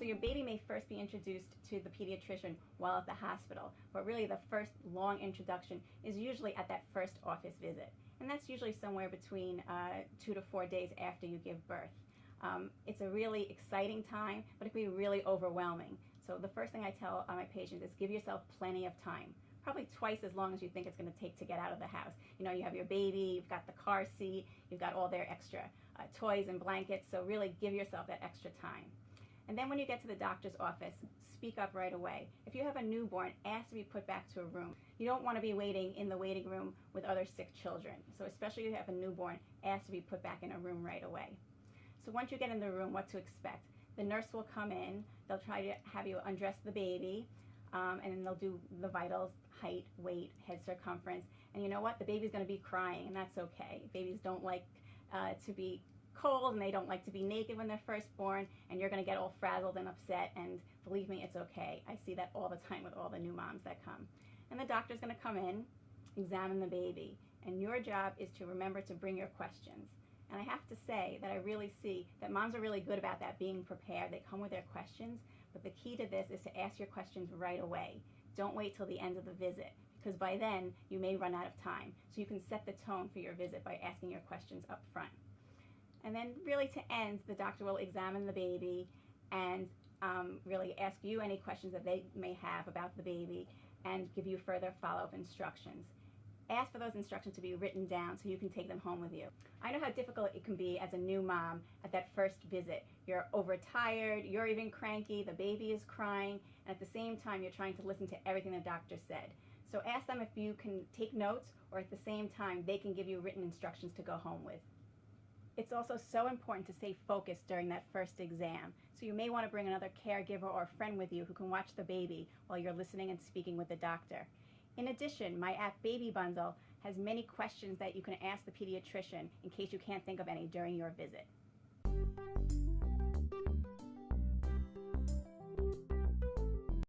your baby may first be introduced to the pediatrician while at the hospital, but really the first long introduction is usually at that first office visit. And that's usually somewhere between 2 to 4 days after you give birth. It's a really exciting time, but it can be really overwhelming. So the first thing I tell my patients is give yourself plenty of time. Probably twice as long as you think it's going to take to get out of the house. You know, you have your baby, you've got the car seat, you've got all their extra toys and blankets, so really give yourself that extra time. And then when you get to the doctor's office, speak up right away. If you have a newborn, ask to be put back to a room. You don't want to be waiting in the waiting room with other sick children. So especially if you have a newborn, ask to be put back in a room right away. So once you get in the room, what to expect? The nurse will come in, they'll try to have you undress the baby, and then they'll do the vitals, height, weight, head circumference. And you know what? The baby's going to be crying, and that's okay. Babies don't like to be cold, and they don't like to be naked when they're first born, and you're going to get all frazzled and upset, and believe me, it's okay. I see that all the time with all the new moms that come. And the doctor's going to come in, examine the baby, and your job is to remember to bring your questions. And I have to say that I really see that moms are really good about that, being prepared. They come with their questions, but the key to this is to ask your questions right away. Don't wait till the end of the visit, because by then you may run out of time. So you can set the tone for your visit by asking your questions up front. And then really to end, the doctor will examine the baby and really ask you any questions that they may have about the baby and give you further follow-up instructions. Ask for those instructions to be written down so you can take them home with you. I know how difficult it can be as a new mom at that first visit. You're overtired, you're even cranky, the baby is crying, and at the same time you're trying to listen to everything the doctor said. So ask them if you can take notes, or at the same time they can give you written instructions to go home with. It's also so important to stay focused during that first exam. So you may want to bring another caregiver or a friend with you who can watch the baby while you're listening and speaking with the doctor. In addition, my app Baby Bundle has many questions that you can ask the pediatrician in case you can't think of any during your visit.